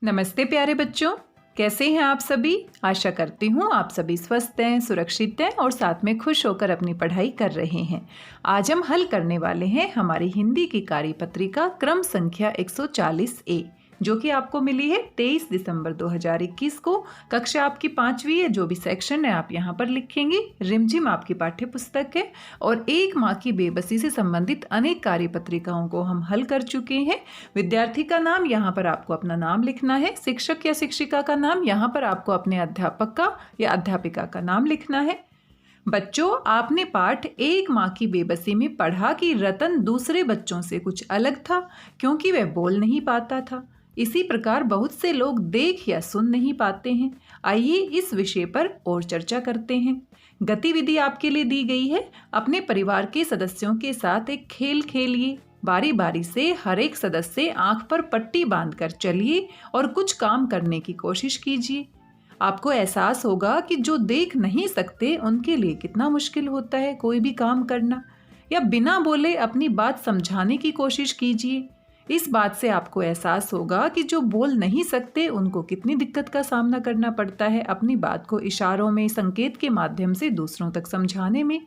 नमस्ते प्यारे बच्चों, कैसे हैं आप सभी। आशा करती हूँ आप सभी स्वस्थ हैं, सुरक्षित हैं और साथ में खुश होकर अपनी पढ़ाई कर रहे हैं। आज हम हल करने वाले हैं हमारी हिंदी की कार्यपत्रिका क्रम संख्या 140A, जो कि आपको मिली है 23 दिसंबर 2021 को। कक्षा आपकी 5वीं है। जो भी सेक्शन है आप यहाँ पर लिखेंगे। रिमझिम आपकी पाठ्य पुस्तक है और एक माँ की बेबसी से संबंधित अनेक कार्यपत्रिकाओं को हम हल कर चुके हैं। विद्यार्थी का नाम यहाँ पर आपको अपना नाम लिखना है। शिक्षक या शिक्षिका का नाम यहाँ पर आपको अपने अध्यापक का या अध्यापिका का नाम लिखना है। बच्चों, आपने पाठ एक माँ की बेबसी में पढ़ा कि रतन दूसरे बच्चों से कुछ अलग था क्योंकि वह बोल नहीं पाता था। इसी प्रकार बहुत से लोग देख या सुन नहीं पाते हैं। आइए इस विषय पर और चर्चा करते हैं। गतिविधि आपके लिए दी गई है। अपने परिवार के सदस्यों के साथ एक खेल खेलिए। बारी बारी से हर एक सदस्य आंख पर पट्टी बांधकर चलिए और कुछ काम करने की कोशिश कीजिए। आपको एहसास होगा कि जो देख नहीं सकते उनके लिए कितना मुश्किल होता है कोई भी काम करना। या बिना बोले अपनी बात समझाने की कोशिश कीजिए। इस बात से आपको एहसास होगा कि जो बोल नहीं सकते उनको कितनी दिक्कत का सामना करना पड़ता है अपनी बात को इशारों में, संकेत के माध्यम से दूसरों तक समझाने में।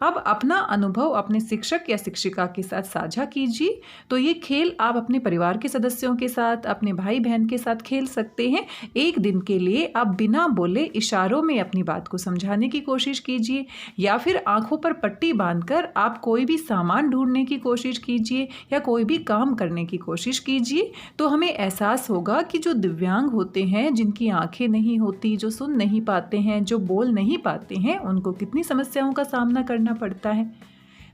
अब अपना अनुभव अपने शिक्षक या शिक्षिका के साथ साझा कीजिए। तो ये खेल आप अपने परिवार के सदस्यों के साथ, अपने भाई बहन के साथ खेल सकते हैं। एक दिन के लिए आप बिना बोले इशारों में अपनी बात को समझाने की कोशिश कीजिए या फिर आंखों पर पट्टी बांधकर आप कोई भी सामान ढूंढने की कोशिश कीजिए या कोई भी काम करने की कोशिश कीजिए। तो हमें एहसास होगा कि जो दिव्यांग होते हैं, जिनकी आंखें नहीं होती, जो सुन नहीं पाते हैं, जो बोल नहीं पाते हैं, उनको कितनी समस्याओं का सामना करना पड़ता है।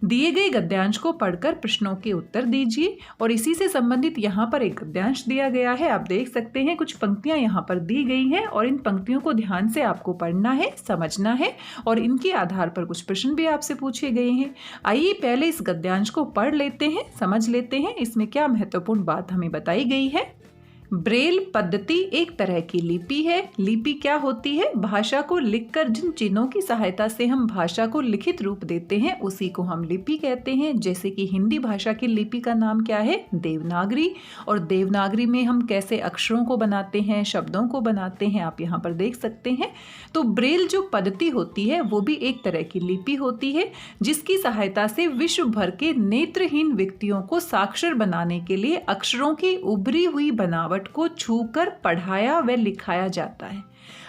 दिए गए गद्यांश को पढ़कर प्रश्नों के उत्तर दीजिए और इसी से संबंधित यहाँ पर एक गद्यांश दिया गया है। आप देख सकते हैं कुछ पंक्तियां यहाँ पर दी गई हैं और इन पंक्तियों को ध्यान से आपको पढ़ना है, समझना है और इनके आधार पर कुछ प्रश्न भी आपसे पूछे गए हैं। आइए पहले इस गद्यांश को पढ़ लेते हैं, समझ लेते हैं इसमें क्या महत्वपूर्ण बात हमें बताई गई है। ब्रेल पद्धति एक तरह की लिपि है। लिपि क्या होती है? भाषा को लिखकर जिन चिन्हों की सहायता से हम भाषा को लिखित रूप देते हैं उसी को हम लिपि कहते हैं। जैसे कि हिंदी भाषा की लिपि का नाम क्या है? देवनागरी। और देवनागरी में हम कैसे अक्षरों को बनाते हैं, शब्दों को बनाते हैं, आप यहाँ पर देख सकते हैं। तो ब्रेल जो पद्धति होती है वो भी एक तरह की लिपि होती है जिसकी सहायता से विश्व भर के नेत्रहीन व्यक्तियों को साक्षर बनाने के लिए अक्षरों की उभरी हुई बनावट को छूकर पढ़ाया व लिखाया जाता है।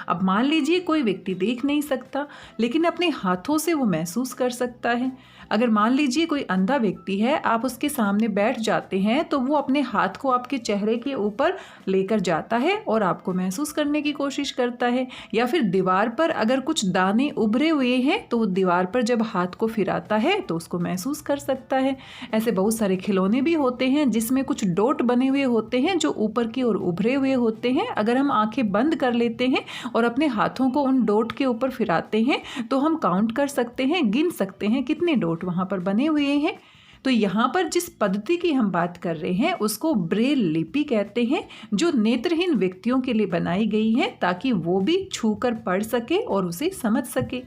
अब मान लीजिए कोई व्यक्ति देख नहीं सकता लेकिन अपने हाथों से वो महसूस कर सकता है। अगर मान लीजिए कोई अंधा व्यक्ति है, आप उसके सामने बैठ जाते हैं तो वो अपने हाथ को आपके चेहरे के ऊपर लेकर जाता है और आपको महसूस करने की कोशिश करता है। या फिर दीवार पर अगर कुछ दाने उभरे हुए हैं तो दीवार पर जब हाथ को फिराता है तो उसको महसूस कर सकता है। ऐसे बहुत सारे खिलौने भी होते हैं जिसमें कुछ डॉट बने हुए होते हैं जो ऊपर की ओर उभरे हुए होते हैं। अगर हम आंखें बंद कर लेते हैं और अपने हाथों को उन डॉट के ऊपर फिराते हैं तो हम काउंट कर सकते हैं, गिन सकते हैं कितने डॉट वहां पर बने हुए हैं। तो यहाँ पर जिस पद्धति की हम बात कर रहे हैं उसको ब्रेल लिपि कहते हैं, जो नेत्रहीन व्यक्तियों के लिए बनाई गई है ताकि वो भी छूकर पढ़ सके और उसे समझ सके।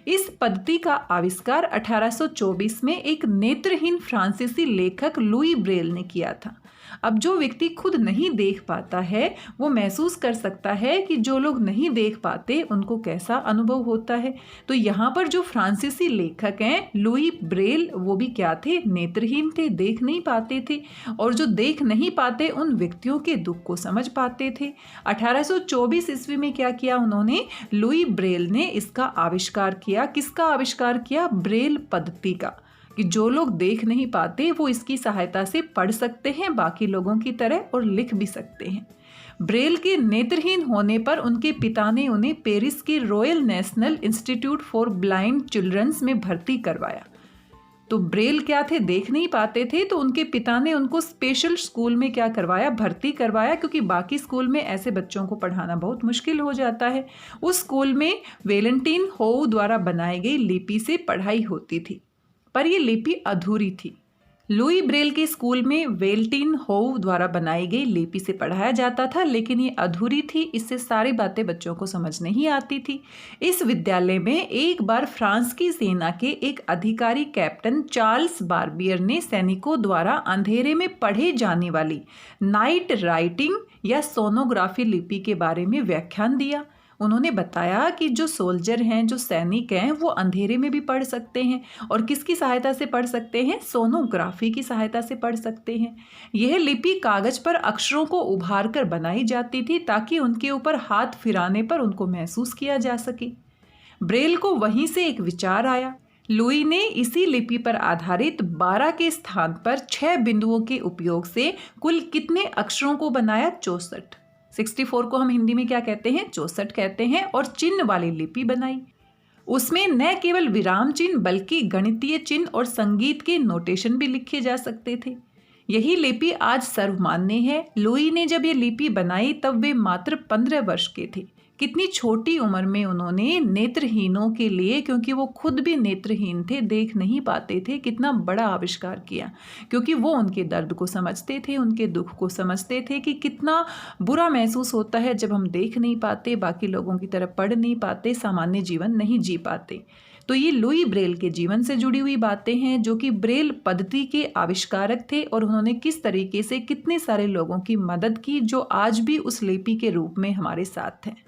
इस पद्धति का आविष्कार 1824 में एक नेत्रहीन फ्रांसीसी लेखक लुई ब्रेल ने किया था। अब जो व्यक्ति खुद नहीं देख पाता है वो महसूस कर सकता है कि जो लोग नहीं देख पाते उनको कैसा अनुभव होता है। तो यहाँ पर जो फ्रांसीसी लेखक हैं लुई ब्रेल, वो भी क्या थे? नेत्रहीन थे, देख नहीं पाते थे और जो देख नहीं पाते उन व्यक्तियों के दुख को समझ पाते थे। 1824 ईस्वी में क्या किया उन्होंने? लुई ब्रेल ने इसका आविष्कार किया। किसका आविष्कार किया? ब्रेल पद्धति का, कि जो लोग देख नहीं पाते वो इसकी सहायता से पढ़ सकते हैं बाकी लोगों की तरह और लिख भी सकते हैं। ब्रेल के नेत्रहीन होने पर उनके पिता ने उन्हें पेरिस के Royal National Institute for Blind childrens में भर्ती करवाया। तो ब्रेल क्या थे? देख नहीं पाते थे, तो उनके पिता ने उनको स्पेशल स्कूल में क्या करवाया? भर्ती करवाया, क्योंकि बाकी स्कूल में ऐसे बच्चों को पढ़ाना बहुत मुश्किल हो जाता है। उस स्कूल में वेलेंटीन होउ द्वारा बनाई गई लिपि से पढ़ाई होती थी पर यह लिपि अधूरी थी। लुई ब्रेल के स्कूल में वेल्टिन होव द्वारा बनाई गई लिपि से पढ़ाया जाता था, लेकिन ये अधूरी थी। इससे सारी बातें बच्चों को समझ नहीं आती थी। इस विद्यालय में एक बार फ्रांस की सेना के एक अधिकारी कैप्टन चार्ल्स बार्बियर ने सैनिकों द्वारा अंधेरे में पढ़े जाने वाली नाइट राइटिंग या सोनोग्राफी लिपि के बारे में व्याख्यान दिया। उन्होंने बताया कि जो सोल्जर हैं, जो सैनिक हैं, वो अंधेरे में भी पढ़ सकते हैं और किसकी सहायता से पढ़ सकते हैं? सोनोग्राफी की सहायता से पढ़ सकते हैं। यह लिपि कागज पर अक्षरों को उभार कर बनाई जाती थी ताकि उनके ऊपर हाथ फिराने पर उनको महसूस किया जा सके। ब्रेल को वहीं से एक विचार आया। लुई ने इसी लिपि पर आधारित 12 के स्थान पर 6 बिंदुओं के उपयोग से कुल कितने अक्षरों को बनाया? 64। 64 को हम हिंदी में क्या कहते हैं? 64 कहते हैं। और चिन्ह वाली लिपि बनाई। उसमें न केवल विराम चिन्ह बल्कि गणितीय चिन्ह और संगीत के नोटेशन भी लिखे जा सकते थे। यही लिपि आज सर्वमान्य है। लुई ने जब ये लिपि बनाई तब वे मात्र 15 वर्ष के थे। कितनी छोटी उम्र में उन्होंने नेत्रहीनों के लिए, क्योंकि वो खुद भी नेत्रहीन थे, देख नहीं पाते थे, कितना बड़ा आविष्कार किया। क्योंकि वो उनके दर्द को समझते थे, उनके दुख को समझते थे कि कितना बुरा महसूस होता है जब हम देख नहीं पाते, बाकी लोगों की तरह पढ़ नहीं पाते, सामान्य जीवन नहीं जी पाते। तो ये लुई ब्रेल के जीवन से जुड़ी हुई बातें हैं, जो कि ब्रेल पद्धति के आविष्कारक थे और उन्होंने किस तरीके से कितने सारे लोगों की मदद की जो आज भी उस लिपि के रूप में हमारे साथ हैं।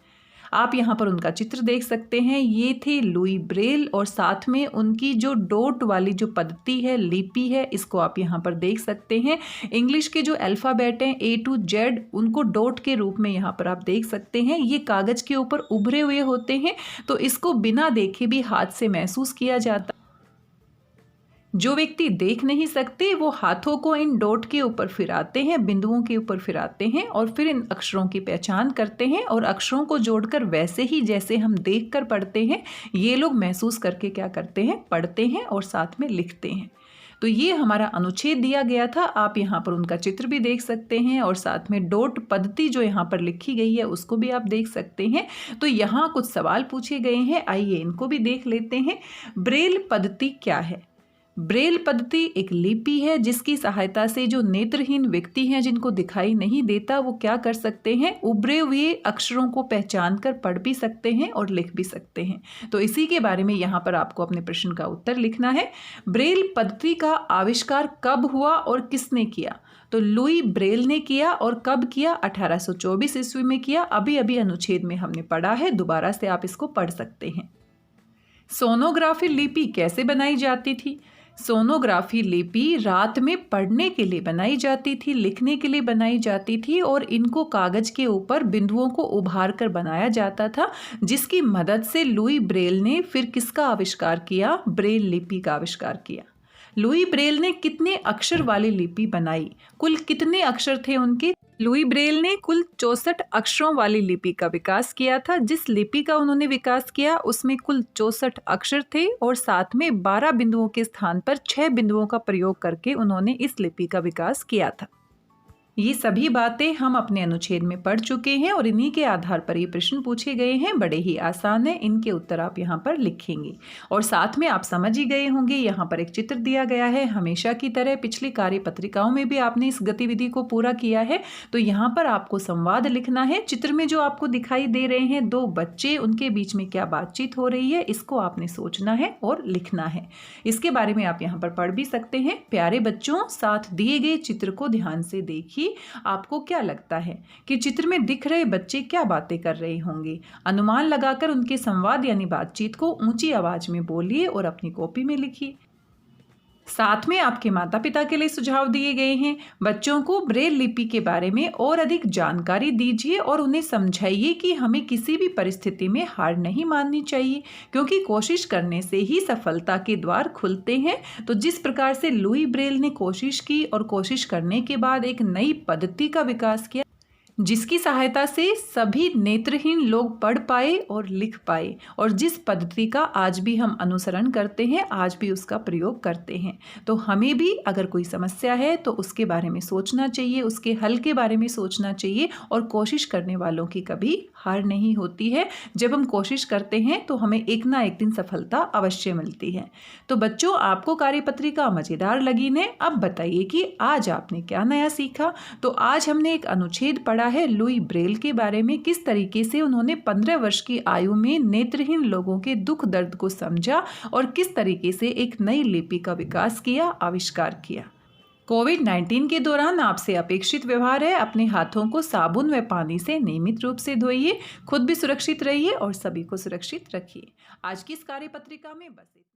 आप यहाँ पर उनका चित्र देख सकते हैं। ये थे लुई ब्रेल और साथ में उनकी जो डॉट वाली जो पद्धति है, लिपि है, इसको आप यहाँ पर देख सकते हैं। इंग्लिश के जो अल्फ़ाबेट हैं A to Z, उनको डॉट के रूप में यहाँ पर आप देख सकते हैं। ये कागज़ के ऊपर उभरे हुए होते हैं, तो इसको बिना देखे भी हाथ से महसूस किया जाता। जो व्यक्ति देख नहीं सकते वो हाथों को इन डॉट के ऊपर फिराते हैं, बिंदुओं के ऊपर फिराते हैं और फिर इन अक्षरों की पहचान करते हैं और अक्षरों को जोड़कर वैसे ही जैसे हम देखकर पढ़ते हैं, ये लोग महसूस करके क्या करते हैं? पढ़ते हैं और साथ में लिखते हैं। तो ये हमारा अनुच्छेद दिया गया था। आप यहाँ पर उनका चित्र भी देख सकते हैं और साथ में डॉट पद्धति जो यहाँ पर लिखी गई है उसको भी आप देख सकते हैं। तो यहाँ कुछ सवाल पूछे गए हैं, आइए इनको भी देख लेते हैं। ब्रेल पद्धति क्या है? ब्रेल पद्धति एक लिपि है जिसकी सहायता से जो नेत्रहीन व्यक्ति हैं, जिनको दिखाई नहीं देता, वो क्या कर सकते हैं? उभरे हुए अक्षरों को पहचान कर पढ़ भी सकते हैं और लिख भी सकते हैं। तो इसी के बारे में यहाँ पर आपको अपने प्रश्न का उत्तर लिखना है। ब्रेल पद्धति का आविष्कार कब हुआ और किसने किया? तो लुई ब्रेल ने किया। और कब किया? 1824 ईस्वी में किया। अभी अभी अनुच्छेद में हमने पढ़ा है, दोबारा से आप इसको पढ़ सकते हैं। सोनोग्राफी लिपि कैसे बनाई जाती थी? सोनोग्राफी लिपि रात में पढ़ने के लिए बनाई जाती थी, लिखने के लिए बनाई जाती थी और इनको कागज के ऊपर बिंदुओं को उभार कर बनाया जाता था, जिसकी मदद से लुई ब्रेल ने फिर किसका आविष्कार किया? ब्रेल लिपि का आविष्कार किया। लुई ब्रेल ने कितने अक्षर वाली लिपि बनाई? कुल कितने अक्षर थे उनके? लुई ब्रेल ने कुल 64 अक्षरों वाली लिपि का विकास किया था। जिस लिपि का उन्होंने विकास किया उसमें कुल 64 अक्षर थे और साथ में 12 बिंदुओं के स्थान पर 6 बिंदुओं का प्रयोग करके उन्होंने इस लिपि का विकास किया था। ये सभी बातें हम अपने अनुच्छेद में पढ़ चुके हैं और इन्हीं के आधार पर ये प्रश्न पूछे गए हैं। बड़े ही आसान है, इनके उत्तर आप यहाँ पर लिखेंगे और साथ में आप समझ ही गए होंगे। यहाँ पर एक चित्र दिया गया है। हमेशा की तरह पिछली कार्य पत्रिकाओं में भी आपने इस गतिविधि को पूरा किया है। तो यहाँ पर आपको संवाद लिखना है। चित्र में जो आपको दिखाई दे रहे हैं 2 बच्चे, उनके बीच में क्या बातचीत हो रही है, इसको आपने सोचना है और लिखना है। इसके बारे में आप यहाँ पर पढ़ भी सकते हैं। प्यारे बच्चों, साथ दिए गए चित्र को ध्यान से देखिए। आपको क्या लगता है कि चित्र में दिख रहे बच्चे क्या बातें कर रहे होंगे? अनुमान लगाकर उनके संवाद यानी बातचीत को ऊंची आवाज में बोलिए और अपनी कॉपी में लिखिए। साथ में आपके माता पिता के लिए सुझाव दिए गए हैं। बच्चों को ब्रेल लिपि के बारे में और अधिक जानकारी दीजिए और उन्हें समझाइए कि हमें किसी भी परिस्थिति में हार नहीं माननी चाहिए, क्योंकि कोशिश करने से ही सफलता के द्वार खुलते हैं। तो जिस प्रकार से लुई ब्रेल ने कोशिश की और कोशिश करने के बाद एक नई पद्धति का विकास किया, जिसकी सहायता से सभी नेत्रहीन लोग पढ़ पाए और लिख पाए, और जिस पद्धति का आज भी हम अनुसरण करते हैं, आज भी उसका प्रयोग करते हैं। तो हमें भी अगर कोई समस्या है तो उसके बारे में सोचना चाहिए, उसके हल के बारे में सोचना चाहिए, और कोशिश करने वालों की कभी हार नहीं होती है। जब हम कोशिश करते हैं तो हमें एक ना एक दिन सफलता अवश्य मिलती है। तो बच्चों, आपको कार्यपत्रिका मज़ेदार लगी ने? अब बताइए कि आज आपने क्या नया सीखा। तो आज हमने एक अनुच्छेद पढ़ा है लुई ब्रेल के बारे में, किस तरीके से उन्होंने 15 वर्ष की आयु में नेत्रहीन लोगों के दुख दर्द को समझा और किस तरीके से एक नई लिपि का विकास किया, आविष्कार किया। कोविड-19 के दौरान आपसे अपेक्षित व्यवहार है, अपने हाथों को साबुन व पानी से नियमित रूप से धोइए, खुद भी सुरक्षित रहिए और सभी को सुरक्षित रखिए। आज की इस कार्यपत्रिका में बस